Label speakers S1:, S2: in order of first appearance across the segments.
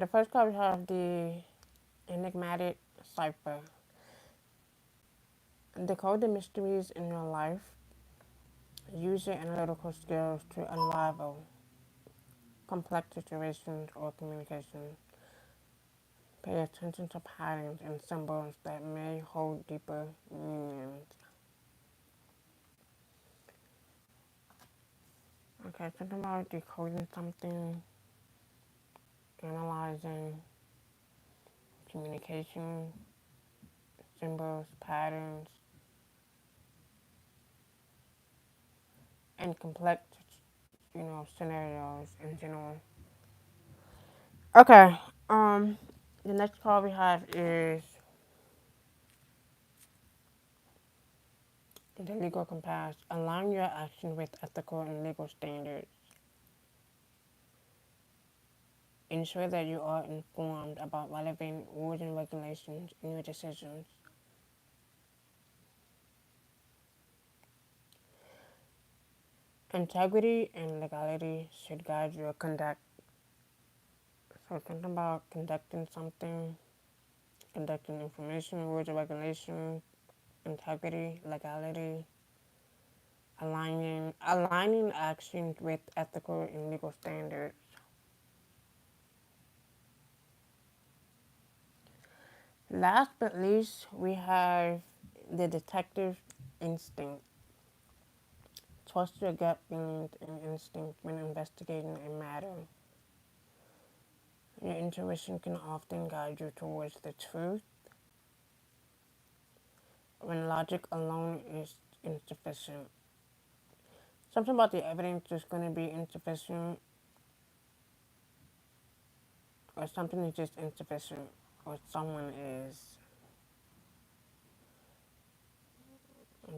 S1: The first card we have the enigmatic cipher. Decode the mysteries in your life. Use your analytical skills to unravel complex situations or communication. Pay attention to patterns and symbols that may hold deeper meanings. Okay, think about decoding something, analyzing communication, symbols, patterns, and complex, scenarios in general. Okay, the next card we have is the legal compass. Align your action with ethical and legal standards. Ensure that you are informed about relevant rules and regulations in your decisions. Integrity and legality should guide your conduct. So think about conducting something, conducting information, rules and regulations, integrity, legality, aligning actions with ethical and legal standards. Last but least, we have the detective instinct. Trust your gut feelings and instinct when investigating a matter. Your intuition can often guide you towards the truth when logic alone is insufficient. Something about the evidence is going to be insufficient, or something is just insufficient, or someone is.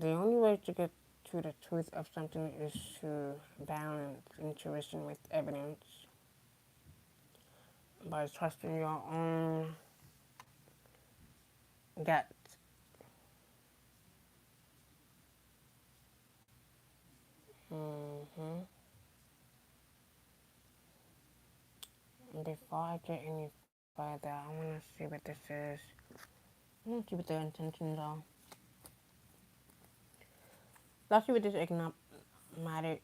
S1: The only way to get to the truth of something is to balance intuition with evidence by trusting your own gut. hmm Before I get any further, I want to see what this is. I want to see what their intentions are. Let's see what this enigmatic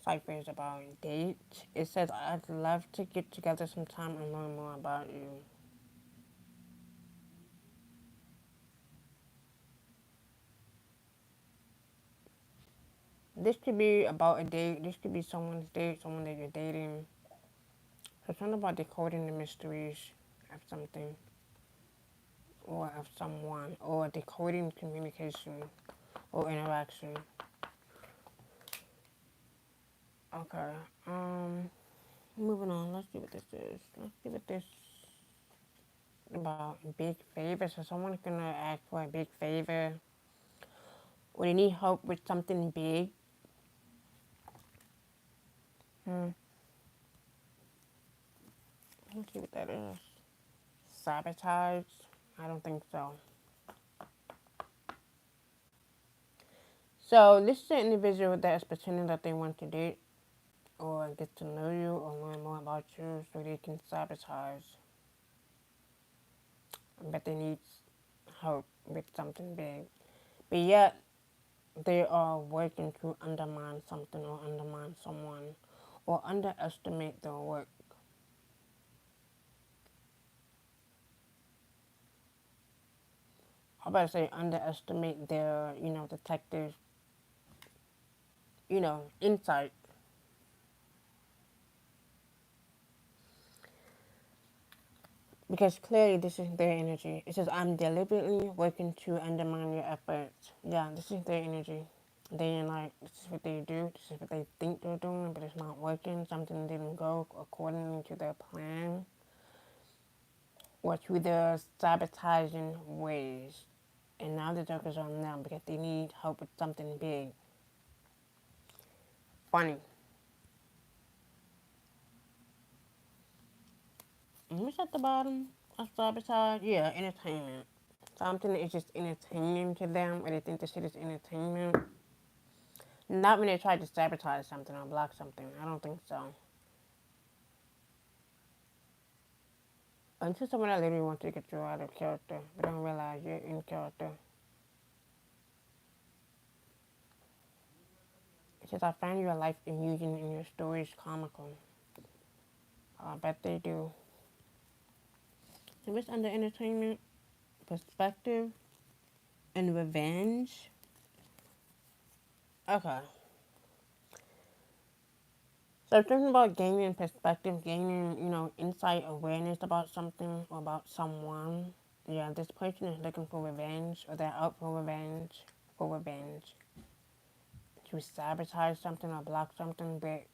S1: cipher is about. Date. It says, I'd love to get together sometime and learn more about you. This could be about a date. This could be someone's date, someone that you're dating. So it's not about decoding the mysteries of something or of someone or decoding communication or interaction. Okay. Moving on. Let's see what this is. Let's see what this about big favors. So someone's gonna ask for a big favor or they need help with something big. Hmm. Let's see what that is. Sabotage? I don't think so. So this is an individual that is pretending that they want to date or get to know you or learn more about you so they can sabotage. But they need help with something big. But yet they are working to undermine something or undermine someone or underestimate their work. I'm about to say underestimate their, detective, insight. Because clearly this is their energy. It says, I'm deliberately working to undermine your efforts. Yeah, this is their energy. They like, this is what they do, this is what they think they're doing, but it's not working. Something didn't go according to their plan or to their sabotaging ways. And now the joke is on them because they need help with something big. Funny. And what's at the bottom of sabotage? Yeah, entertainment. Something is just entertaining to them, or they think the shit is entertainment. Not when they try to sabotage something or block something. I don't think so. Until someone that literally wants to get you out of character, but don't realize you're in character. It says, I find your life amusing and your stories comical. I bet they do. So what's under entertainment, perspective, and revenge? Okay. So thinking about gaining perspective, gaining, insight, awareness about something or about someone. Yeah, this person is looking for revenge, or they're out for revenge. For revenge. To sabotage something or block something, but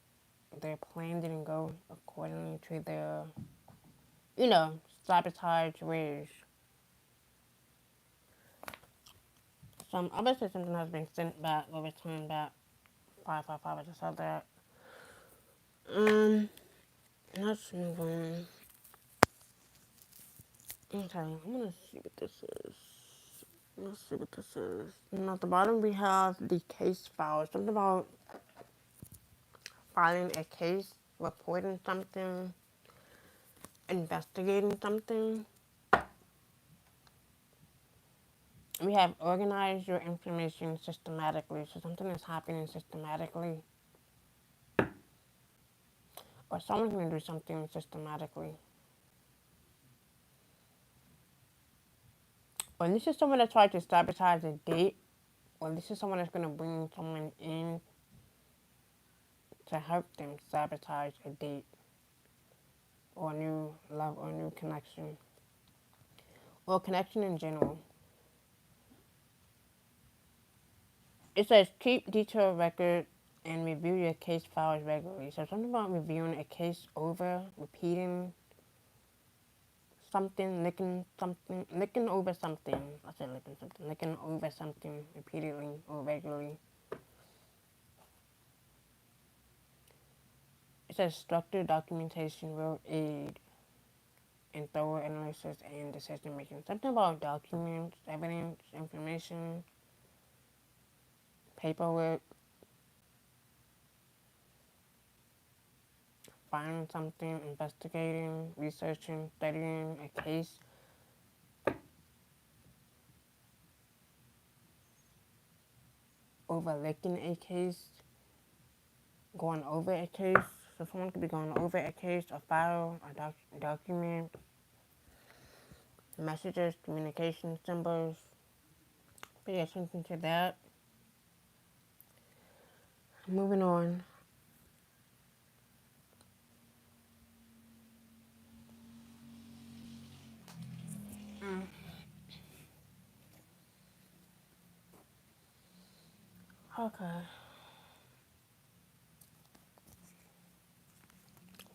S1: their plan didn't go according to their, sabotage ways. Obviously something has been sent back or returned back. 555, I just said that. Let's move on. Okay, I'm gonna see what this is. Let's see what this is. And at the bottom we have the case file. Something about filing a case, reporting something, investigating something. We have organized your information systematically. So something is happening systematically. Or someone's going to do something systematically. Or this is someone that tried to sabotage a date. Or this is someone that's going to bring someone in to help them sabotage a date. Or a new love or a new connection. Or connection in general. It says keep detailed record and review your case files regularly. So something about reviewing a case over, repeating something, licking over something. I said licking something, licking over something repeatedly or regularly. It says structured documentation will aid in thorough analysis and decision making. Something about documents, evidence, information, paperwork, finding something, investigating, researching, studying a case. Overlooking a case, going over a case. So someone could be going over a case, a file, a document, messages, communication symbols. Pay attention to that. Moving on. Okay.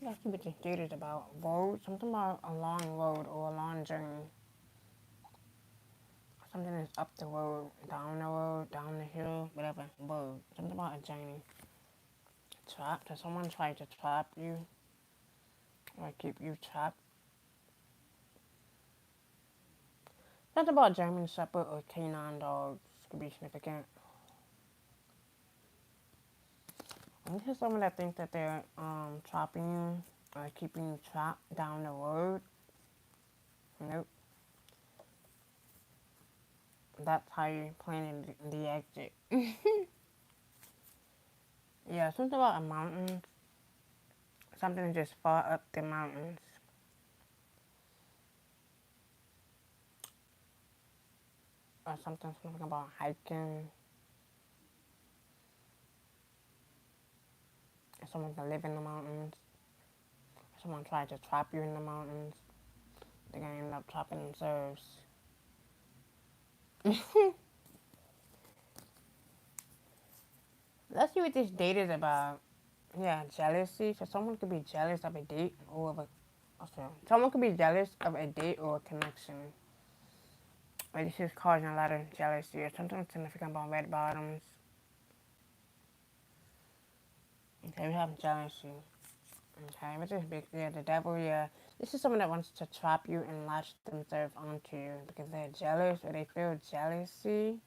S1: Let's see what this date is about. Road, something about a long road or a long journey. Something is up the road, down the hill, whatever. Road. Something about a journey. Trapped. Does someone try to trap you? Or keep you trapped? Something about German Shepherd or canine dogs could be significant. This is someone that thinks that they're trapping you or keeping you trapped down the road. Nope. That's how you're planning the exit. Yeah, something about a mountain. Something just far up the mountains. Or something about hiking. Someone can live in the mountains. Someone tried to trap you in the mountains. They're gonna end up trapping themselves. Let's see what this date is about. Yeah, jealousy. So someone could be jealous of a date or of a. Okay. Someone could be jealous of a date or a connection. Like this is causing a lot of jealousy or something significant about red bottoms. Okay, we have jealousy. Okay, which is big. Yeah, the devil. Yeah, this is someone that wants to trap you and latch themselves onto you because they're jealous or they feel jealousy.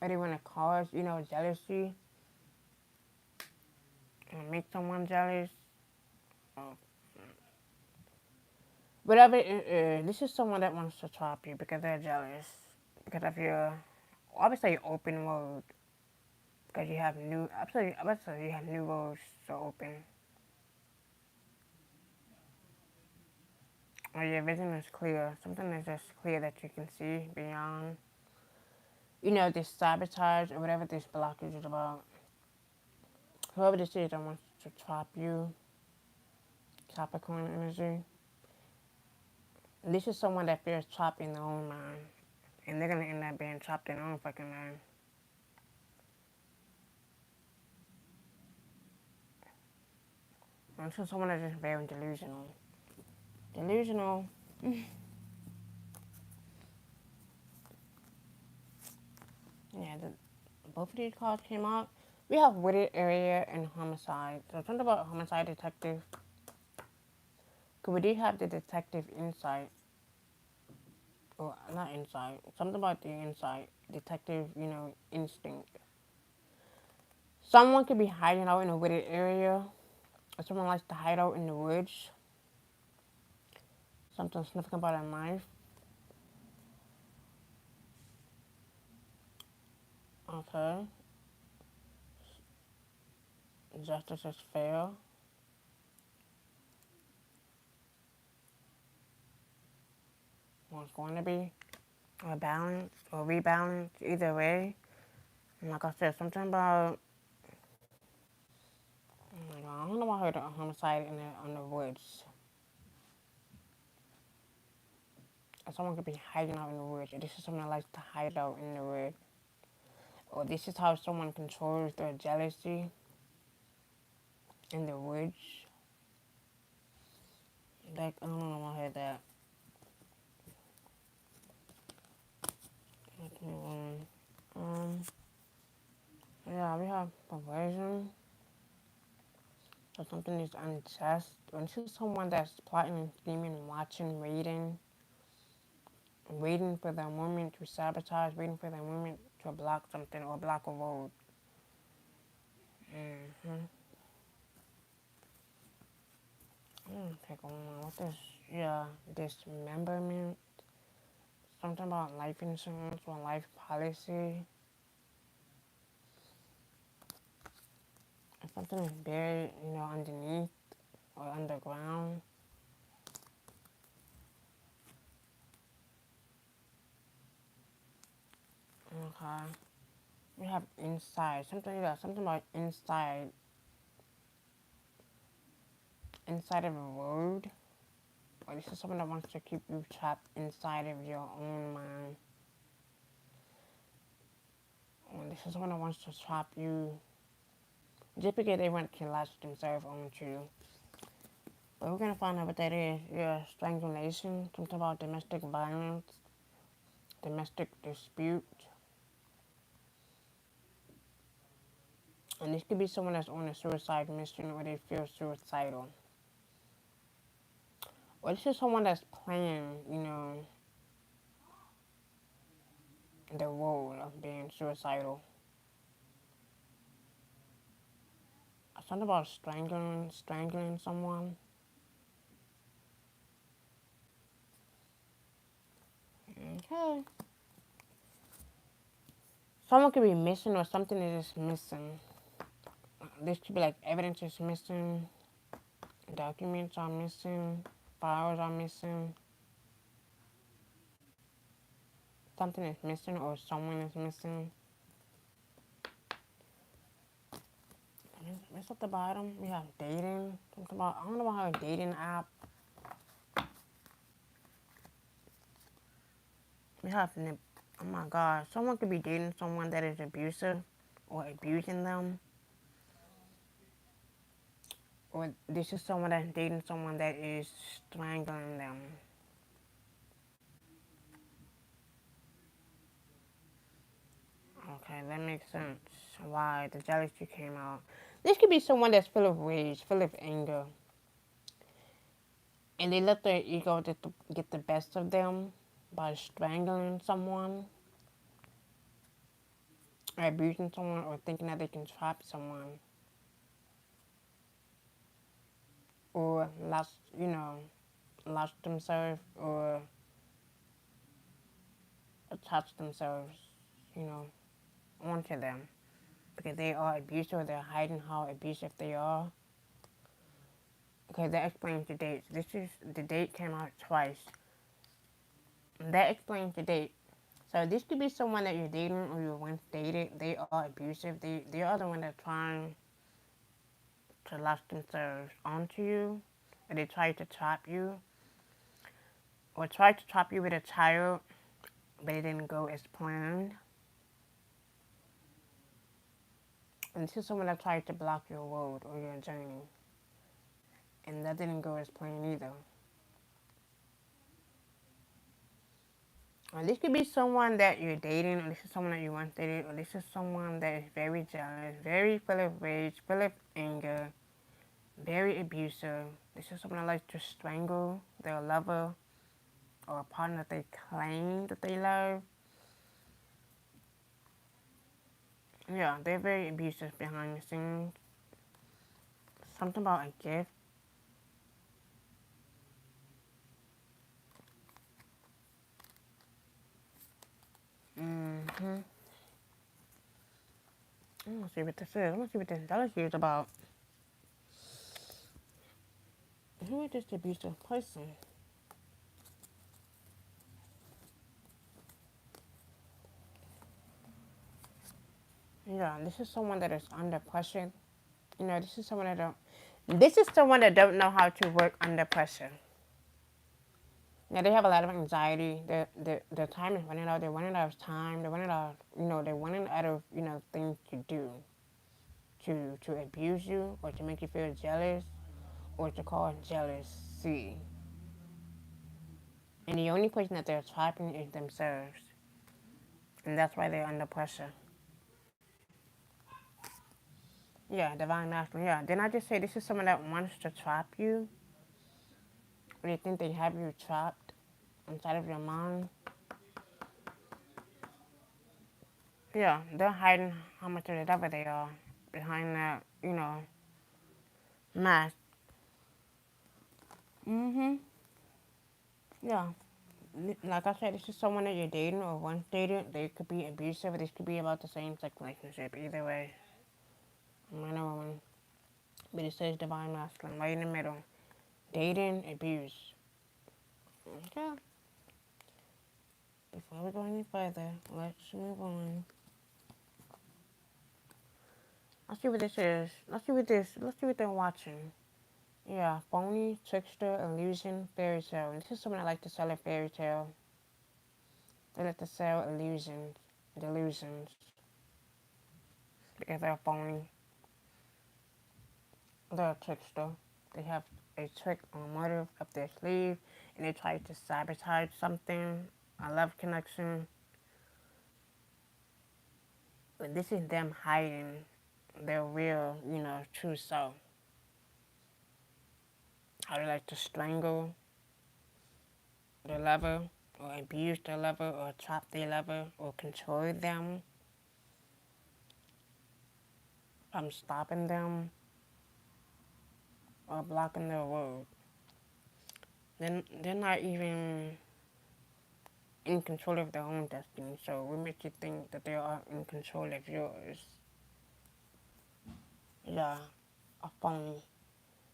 S1: Or they want to cause, jealousy and make someone jealous. Oh, Whatever it is, this is someone that wants to trap you because they're jealous. Because of your, obviously, open road. Because you have new, obviously you have new roads to open. Or your vision is clear. Something is just clear that you can see beyond, this sabotage or whatever this blockage is about. Whoever this is that wants to trap you, Capricorn energy, this is someone that feels trapped in their own mind. And they're going to end up being trapped in their own fucking mind. And this is someone that's just very delusional. Delusional. Yeah, both of these cards came out. We have wooded area and homicide. So something about homicide detective. Because we do have the detective insight. Or not insight. Something about the insight. Detective, instinct. Someone could be hiding out in a wooded area. Or someone likes to hide out in the woods. Something sniffing about a knife. Okay. Justice is fair. Or it's going to be. Or balance. Or rebalance. Either way. And like I said, something about. Oh my God, I don't know why I heard a homicide on the woods. Someone could be hiding out in the woods. Or this is someone that likes to hide out in the woods. Or this is how someone controls their jealousy in the woods. Like, I don't know why I heard that. Yeah, we have perversion. So something is unjust. Or this is someone that's plotting and scheming, watching, waiting for their moment to sabotage, waiting for their moment to block something or block a road. Take one more. What this? Yeah, dismemberment. Something about life insurance or life policy. If something is buried, underneath or underground. Okay. We have inside. Something about inside of a road. Or this is someone that wants to keep you trapped inside of your own mind. Or this is someone that wants to trap you just because they want to latch themselves onto you. But we're going to find out what that is. Yeah, strangulation, something about domestic violence, domestic dispute. And this could be someone that's on a suicide mission or they feel suicidal. Or this is someone that's playing, the role of being suicidal. Something about strangling someone. Okay. Someone could be missing or something is just missing. This could be like evidence is missing, documents are missing, files are missing. Something is missing or someone is missing. It's at the bottom. We have dating. Something about, I don't know about a dating app. We have, oh my God, someone could be dating someone that is abusive or abusing them. Or this is someone that's dating someone that is strangling them. Okay, that makes sense. Why the jealousy came out. This could be someone that's full of rage, full of anger. And they let their ego get the best of them by strangling someone, or abusing someone, or thinking that they can trap someone. or lost, lost themselves or attached themselves, you know, onto them because they are abusive or they're hiding how abusive they are. Okay, that explains the date. This is the date came out twice. That explains the date. So this could be someone that you're dating or you once dated. They are abusive. They are the one that's trying to latch themselves onto you, or they try to trap you, or try to trap you with a child, but it didn't go as planned. And this is someone that tried to block your road or your journey, and that didn't go as planned either. Or this could be someone that you're dating, or this is someone that you once dated, or this is someone that is very jealous, very full of rage, full of anger, very abusive. This is someone that likes to strangle their lover or a partner that they claim that they love. Yeah, they're very abusive behind the scenes. Something about a gift. I'm gonna see what this is. I'm gonna see what this jealousy is about. Who is this abusive person? Yeah, this is someone that is under pressure. This is someone that don't. This is someone that don't know how to work under pressure. Yeah, they have a lot of anxiety. Their time is running out. They're running out of time. They're running out. They're running out of things to do, to abuse you or to make you feel jealous or to cause jealousy. And the only person that they're trapping is themselves, and that's why they're under pressure. Yeah, divine masculine. Yeah, didn't I just say this is someone that wants to trap you? Or they think they have you trapped inside of your mind? Yeah, they're hiding how much of the devil they are behind that, mask. Yeah. Like I said, this is someone that you're dating or once dated. They could be abusive, or this could be about the same-sex relationship. Either way, man or woman. But it says divine masculine right in the middle. Dating, abuse. Okay. Before we go any further, let's move on. Let's see what this is. Let's see what they're watching. Yeah, phony, trickster, illusion, fairy tale. This is someone that like to sell a fairy tale. They like to sell delusions. Because they're phony. They're a trickster. They have a trick or motive up their sleeve, and they try to sabotage something, a love connection. But this is them hiding their real, true self. How they like to strangle their lover, or abuse their lover, or trap their lover, or control them from stopping them or blocking their road. They're not even in control of their own destiny, so what makes you think that they are in control of yours? Yeah, a phony.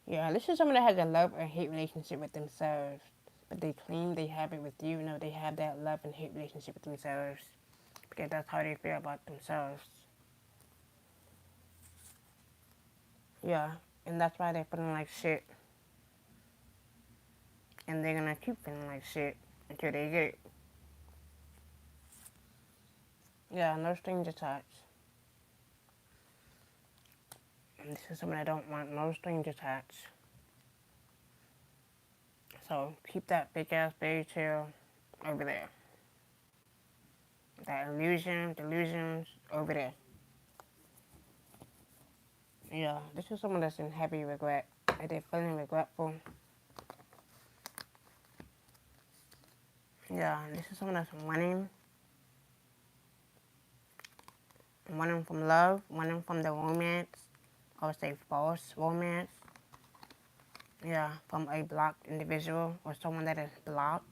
S1: Yeah, this is someone that has a love or hate relationship with themselves, but they claim they have it with you. No, they have that love and hate relationship with themselves because that's how they feel about themselves. Yeah, and that's why they're feeling like shit, and they're gonna keep feeling like shit until they get it. Yeah, no strings attached. And this is someone that don't want no strings attached. So keep that big ass fairy tale over there. That delusions over there. Yeah, this is someone that's in heavy regret. Like they're feeling regretful. Yeah, this is someone that's running from love, running from the romance. I would say false romance. Yeah, from a blocked individual or someone that is blocked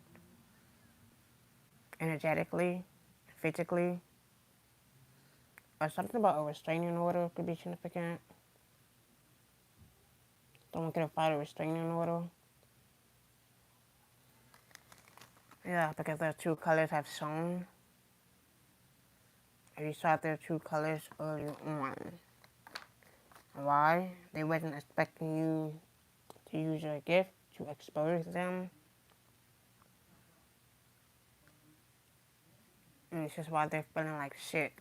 S1: energetically, physically, or something about a restraining order could be significant. Someone could have filed a restraining order. Yeah, because their true colors have shown. If you saw their true colors early on. Why? They wasn't expecting you to use your gift to expose them. And this is why they're feeling like shit.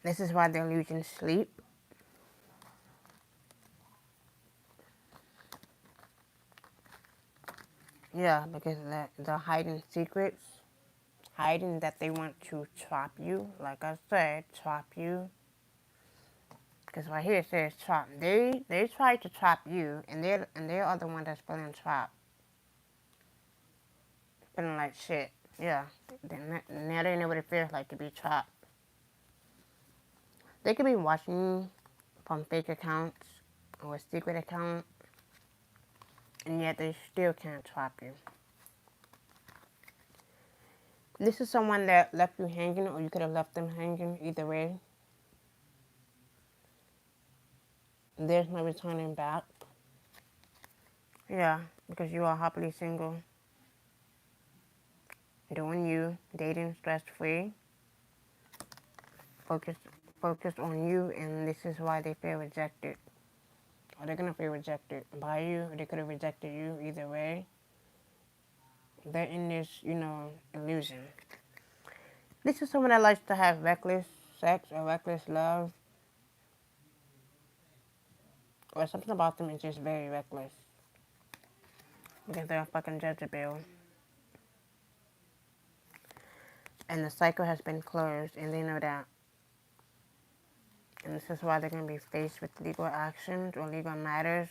S1: This is why they're losing sleep. Yeah, because they're hiding secrets. Hiding that they want to trap you. Like I said, trap you. Because right here it says trap. They try to trap you, and they are the one that's feeling trapped. Feeling like shit. Yeah. Now they know what it feels like to be trapped. They could be watching you from fake accounts or a secret account, and yet they still can't trap you. This is someone that left you hanging, or you could have left them hanging. Either way, there's no returning back. Yeah, because you are happily single, doing you, dating stress-free, focused on you, and this is why they feel rejected. Or they're gonna feel rejected by you, or they could have rejected you. Either way, they're in this, illusion. This is someone that likes to have reckless sex or reckless love, or something about them is just very reckless. Because they're a fucking Jezebel. And the cycle has been closed, and they know that. And this is why they're going to be faced with legal actions or legal matters.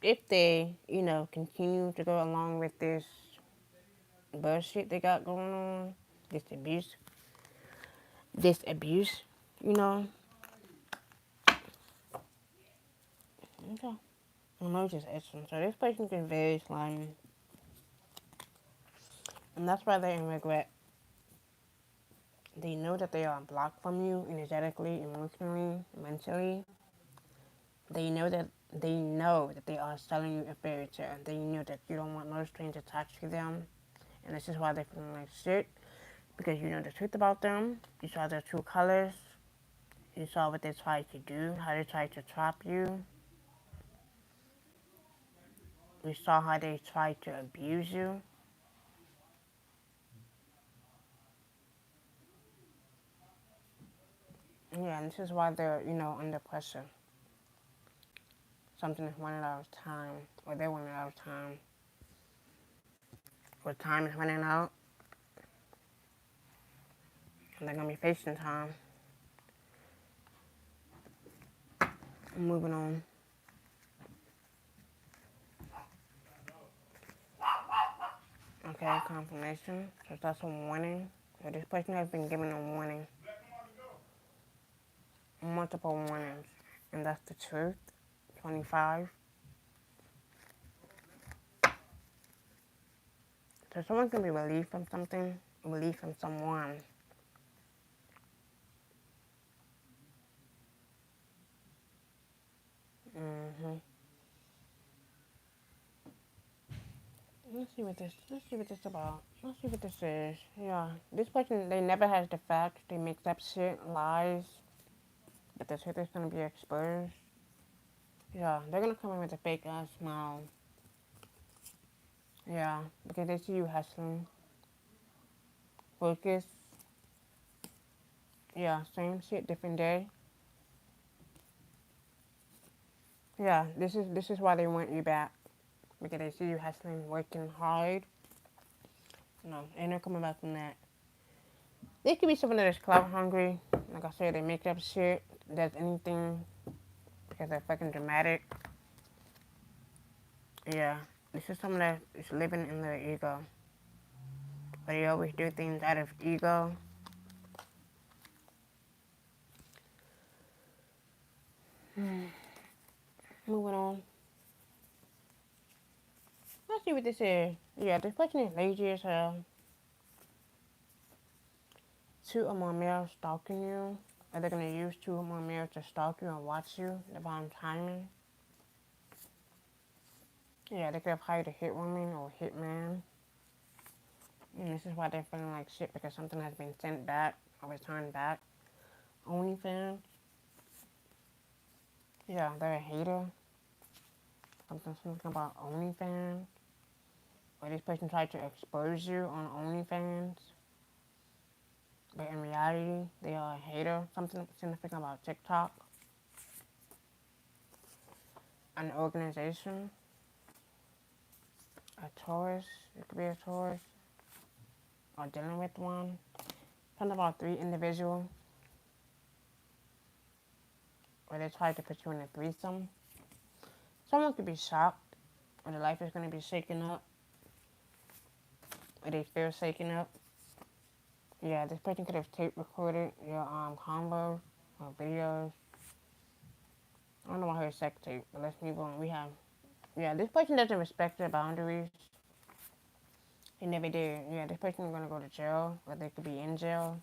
S1: If they, continue to go along with this bullshit they got going on, this abuse, Okay. Emojis itching. So this person is very slimy. And that's why they're in regret. They know that they are blocked from you energetically, emotionally, mentally. They know that they are selling you a fairy tale. They know that you don't want no strings attached to them. And this is why they're feeling like shit. Because you know the truth about them. You saw their true colors. You saw what they tried to do, how they tried to trap you. You saw how they tried to abuse you. Yeah, and this is why they're, under pressure. Something is running out of time, or they're running out of time, or time is running out, and they're gonna be facing time. Moving on. Okay, confirmation. So that's a warning. So this person has been given a warning. Multiple warnings. And that's the truth. 25. So someone can be relieved from something, relieved from someone. Let's see what this about. Let's see what this is. Yeah. This person, they never has the facts. They make up shit, lies. But the truth is gonna be exposed. Yeah, they're gonna come in with a fake ass smile. Yeah, because they see you hustling. Focus. Yeah, same shit, different day. Yeah, this is why they want you back. Because they see you hustling, working hard. No, and they're coming back from that. They could be someone that is clout hungry. Like I said, they make up shit, does anything because they're fucking dramatic. Yeah, this is someone that is living in their ego. But they always do things out of ego. Moving on. let's see what this is. Yeah, this person is lazy as hell. 2 or more males stalking you. Or they're going to use 2 or more males to stalk you and watch you. The bomb timing. Yeah, they could have hired a hit woman or a hit man. And this is why they're feeling like shit because something has been sent back or returned back. OnlyFans. Yeah, they're a hater. Something about OnlyFans. Or this person tried to expose you on OnlyFans. But in reality, they are a hater. Something significant about TikTok. An organization. A Taurus. It could be a Taurus. Or dealing with one. Something about 3 individuals. Or they tried to put you in a threesome. Someone could be shocked. Or their life is going to be shaken up. Or they feel shaken up. Yeah, this person could have tape recorded your combos or videos. I don't know why her sex tape, but let's move on. We have, yeah, this person doesn't respect their boundaries. They never did. Yeah, this person is going to go to jail, or they could be in jail.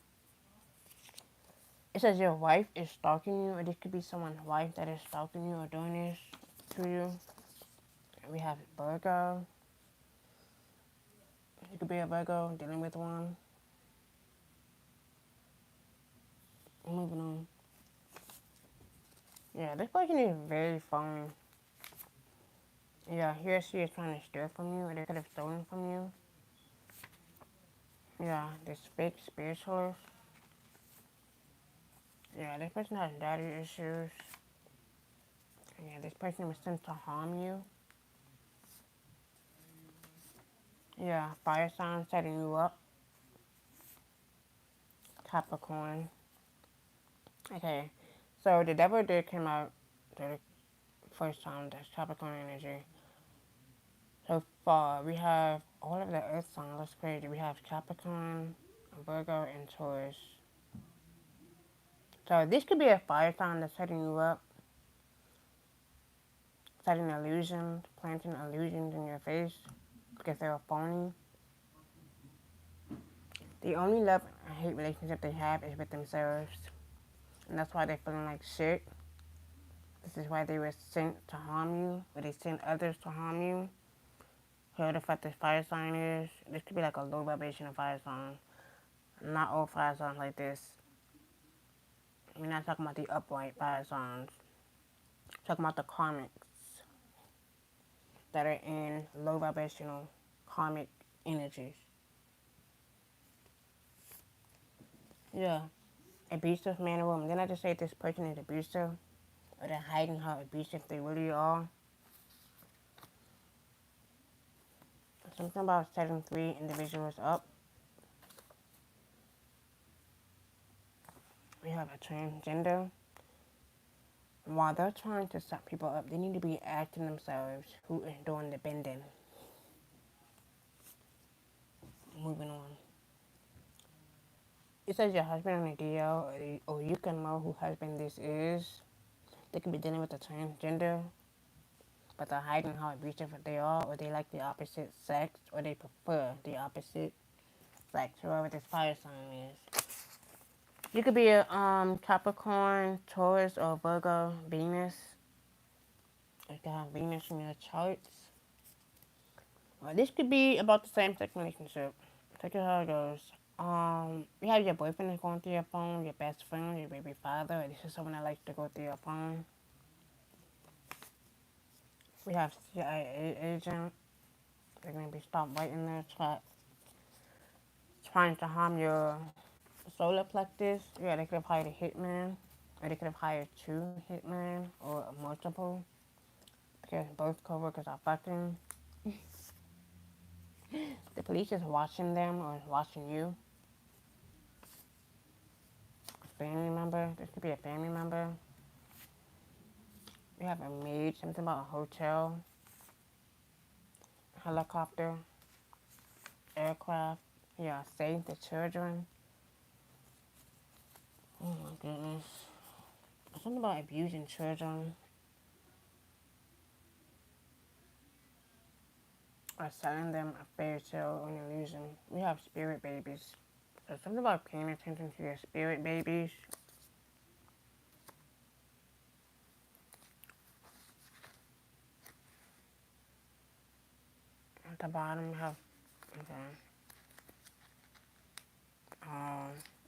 S1: It says your wife is stalking you, or this could be someone's wife that is stalking you or doing this to you. And we have Virgo. It could be a Virgo dealing with one. Moving on. Yeah, this person is very phony. Yeah, he or she is trying to steal from you, or they could have stolen from you. Yeah, this fake spiritualist. Yeah, this person has daddy issues. Yeah, this person was sent to harm you. Yeah, fire sign setting you up. Capricorn. Okay, so the devil did come out the first time. That's Capricorn energy. So far, we have all of the earth signs. That's crazy. We have Capricorn, Virgo, and Taurus. So this could be a fire sign that's setting you up. Setting illusions, planting illusions in your face because they're phony. The only love and hate relationship they have is with themselves. And that's why they're feeling like shit. This is why they were sent to harm you, or they sent others to harm you. Whoever the fuck this fire sign is, this could be like a low vibration of fire sign. Not all fire signs like this. We're not talking about the upright fire signs. We're talking about the karmics that are in low vibrational karmic energies. Yeah. Abusive man or woman. Didn't I just say this person is abusive? Or they're hiding how abusive they really are? Something about setting 3 individuals up. We have a transgender. While they're trying to set people up, they need to be asking themselves who is doing the bending. Moving on. It says your husband on the DL, or you can know who husband this is. They could be dealing with a transgender, but they're hiding how abusive they are, or they like the opposite sex, or they prefer the opposite sex, whoever this fire sign is. You could be a Capricorn, Taurus, or Virgo, Venus. You could have Venus in your charts. Well, this could be about the same-sex relationship. Take it how it goes. You have your boyfriend that's going through your phone, your best friend, your baby father, or this is someone that likes to go through your phone. We have CIA agent. They're going to be stopped right in their track, trying to harm your solar plexus. Yeah, they could have hired a hitman, or they could have hired 2 hitmen, or multiple, because both coworkers are fucking. The police is watching them, or is watching you. Family member. This could be a family member. We have a maid. Something about a hotel. Helicopter. Aircraft. Yeah, save the children. Oh my goodness. Something about abusing children. or selling them a fairy tale or an illusion. We have spirit babies. So something about paying attention to your spirit babies. At the bottom, we have, okay,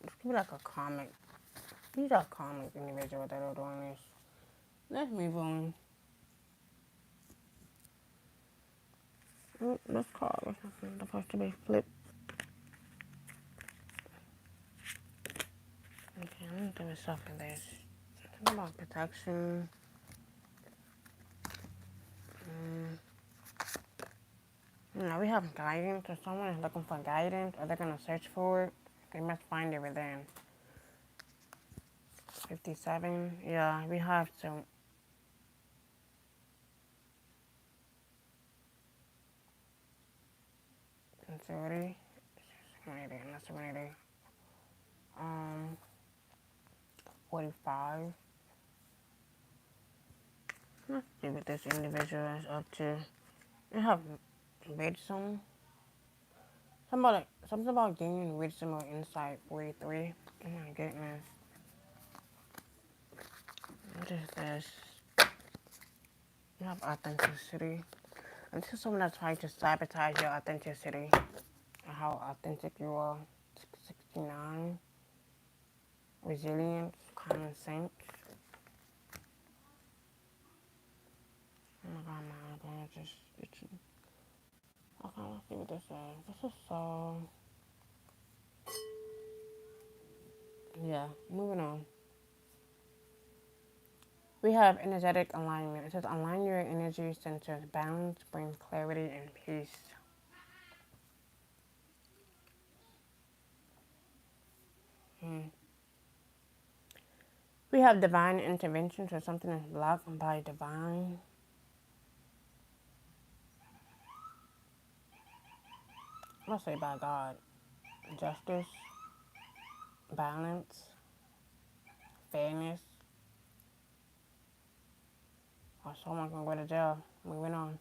S1: this could be like a comic. These are comic individuals that are doing this. Let's move on. This card was supposed to be flipped. Okay, I'm gonna do a stuff in this. Something about protection. We have guidance. If someone is looking for guidance or they're gonna search for it, they must find it within. 57. Yeah, we have to. Sincerity. Serenity. 45. Let's see what this individual is up to. They have wisdom. Something about gaining wisdom or insight. 43. Oh my goodness. What is this? You have authenticity. And this is someone that's trying to sabotage your authenticity. How authentic you are. 69. Resilience. Common sense. Oh my god, my eyebrow just itching. Okay, let's see what this is. This is so... Yeah, moving on. We have energetic alignment. It says align your energy centers. Balance brings clarity and peace. We have divine intervention. So something is blocked by divine. Let's say by God. Justice. Balance. Fairness. Or someone can go to jail. Moving on.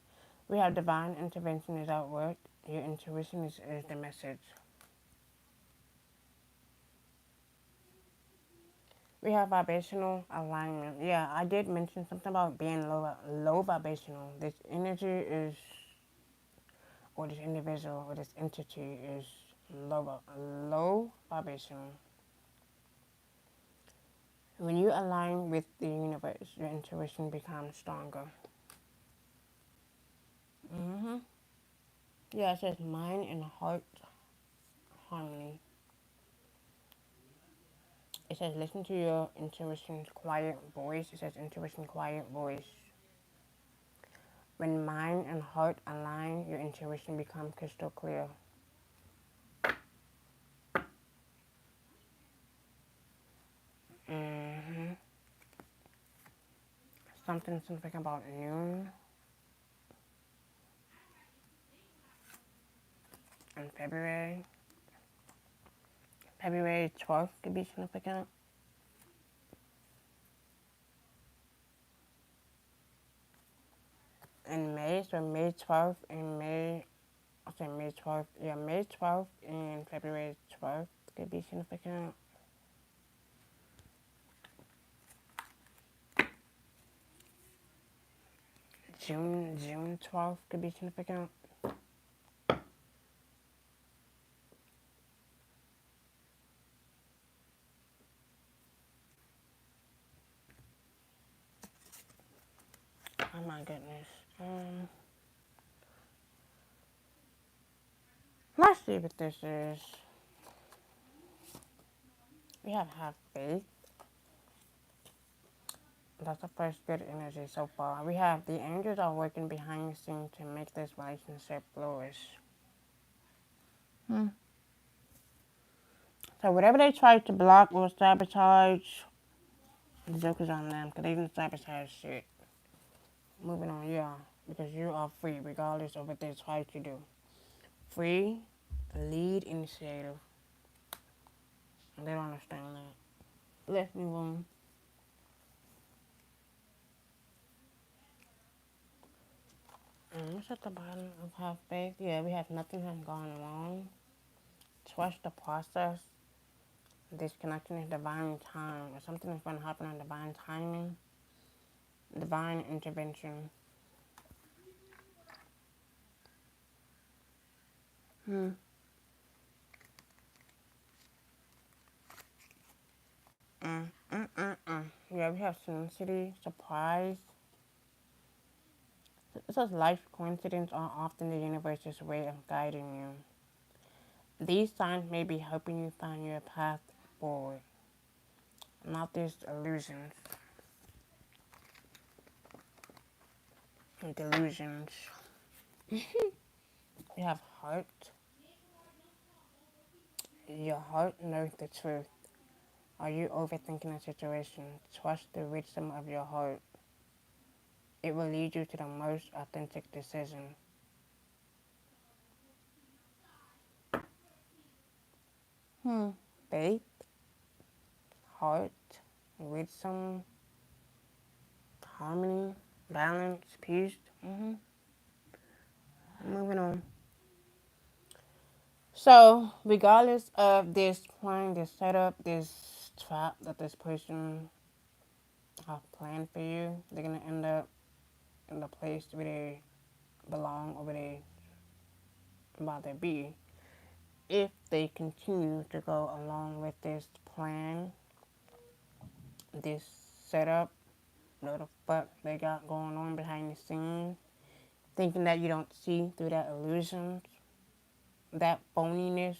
S1: We have divine intervention is at work. Your intuition is the message. We have vibrational alignment. Yeah, I did mention something about being low vibrational. This energy is, or this individual, or this entity is low vibrational. When you align with the universe, your intuition becomes stronger. Yeah, it says mind and heart harmony. It says listen to your intuition's quiet voice. It says intuition, quiet voice. When mind and heart align, your intuition becomes crystal clear. Something about noon in February. February 12th could be significant. In May, so May 12th and May 12th. Yeah, May 12th and February 12th could be significant. June 12th could be significant. Oh my goodness. Let's see what this is. We have faith. That's the first good energy so far. We have the angels are working behind the scenes to make this relationship flourish. So whatever they try to block or sabotage, the joke is on them because they didn't sabotage shit. Moving on, yeah, because you are free regardless of what they try to do. Free, lead initiative. They don't understand that. Let's move on. What's at the bottom of have faith? Yeah, we have nothing has gone wrong. Trust the process. This connection is divine time. Or something is going to happen in divine timing. Divine intervention. Hmm. Yeah, we have synchronicity, surprise. It says life coincidences are often the universe's way of guiding you. These signs may be helping you find your path forward, not these illusions. Delusions. You have heart. Your heart knows the truth. Are you overthinking a situation? Trust the wisdom of your heart. It will lead you to the most authentic decision. Faith, heart, wisdom, harmony, balance, peace. Moving on. So, regardless of this plan, this setup, this trap that this person have planned for you, they're gonna end up in the place where they belong or where they about to be if they continue to go along with this plan, this setup, what the fuck they got going on behind the scenes, thinking that you don't see through that illusions, that phoniness,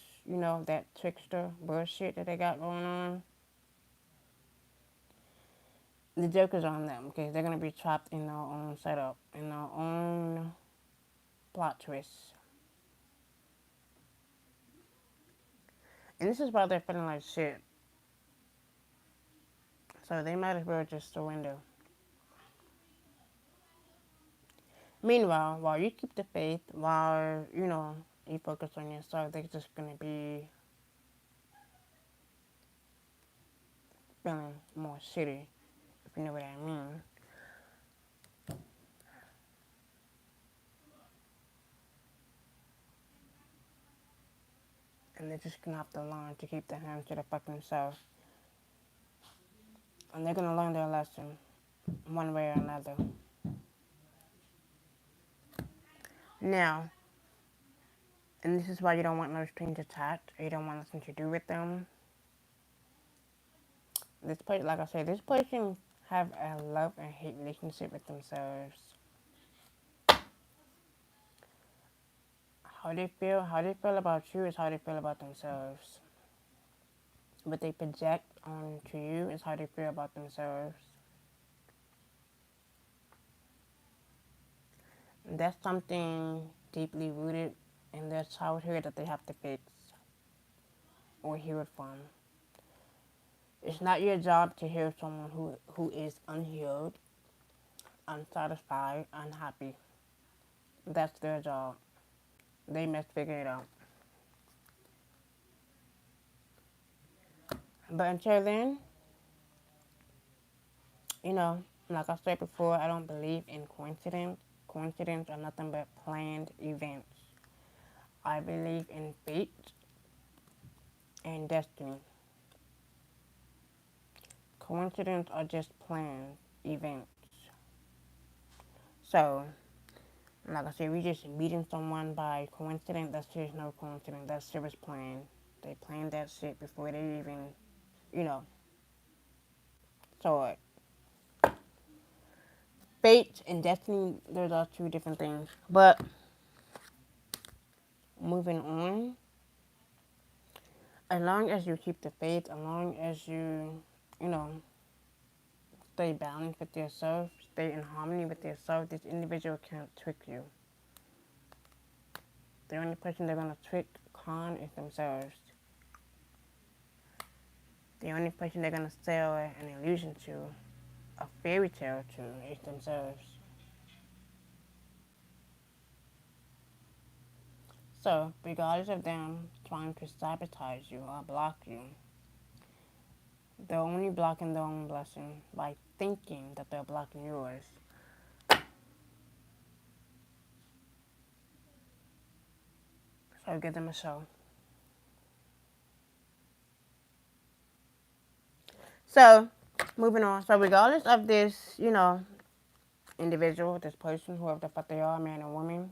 S1: that trickster bullshit that they got going on. The joke is on them because they're gonna be trapped in their own setup, in their own plot twists. And this is why they're feeling like shit. So they might as well just surrender. Meanwhile, while you keep the faith, while, you focus on yourself, they're just gonna be feeling more shitty, if you know what I mean. And they're just gonna have to learn to keep their hands to the fucking self. And they're gonna learn their lesson, one way or another. Now, and this is why you don't want no strings attached, or you don't want nothing to do with them. This person, like I said, this person have a love and hate relationship with themselves. How they feel about you is how they feel about themselves. What they project onto you is how they feel about themselves. That's something deeply rooted in their childhood that they have to fix or heal it from. It's not your job to heal someone who is unhealed, unsatisfied, unhappy. That's their job. They must figure it out. But until then, like I said before, I don't believe in coincidence. Coincidence are nothing but planned events. I believe in fate and destiny. Coincidence are just planned events. So, like I said, we just meeting someone by coincidence. That's just no coincidence. That's shit was planned. They planned that shit before they even, saw it. Fate and destiny, those are two different things. But moving on, as long as you keep the faith, as long as you know, stay balanced with yourself, stay in harmony with yourself, this individual can't trick you. The only person they're gonna trick, con, is themselves. The only person they're gonna sell an illusion to, a fairy tale to, is themselves. So, regardless of them trying to sabotage you or block you, they're only blocking their own blessing by thinking that they're blocking yours. So give them a show. So, moving on. So regardless of this, individual, this person, whoever the fuck they are, man or woman,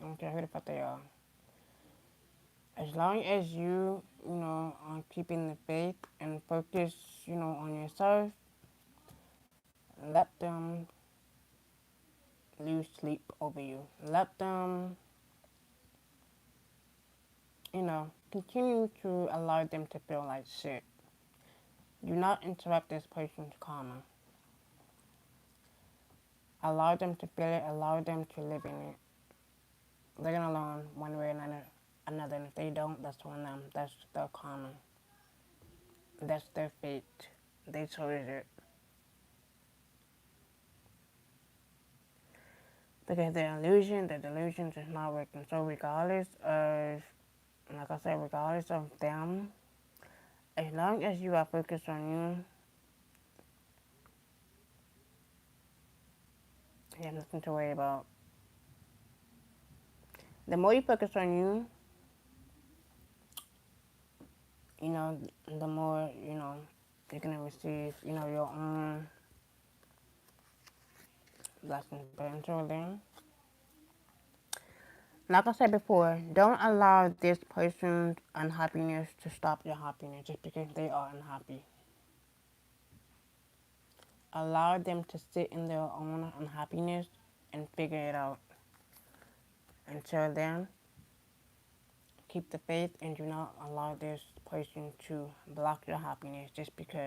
S1: I don't care who the fuck they are. As long as you are keeping the faith and focus, on yourself, let them lose sleep over you. Let them, continue to allow them to feel like shit. Do not interrupt this person's karma. Allow them to feel it. Allow them to live in it. They're gonna learn one way or another. And if they don't, that's on them. That's their karma. That's their fate. They chose it. Because the delusions is not working. So regardless of, like I said, regardless of them, as long as you are focused on you, you have nothing to worry about. The more you focus on you, the more, you're going to receive, your own blessings. But until then, like I said before, don't allow this person's unhappiness to stop your happiness just because they are unhappy. Allow them to sit in their own unhappiness and figure it out. Until then, keep the faith and do not allow this person to block your happiness just because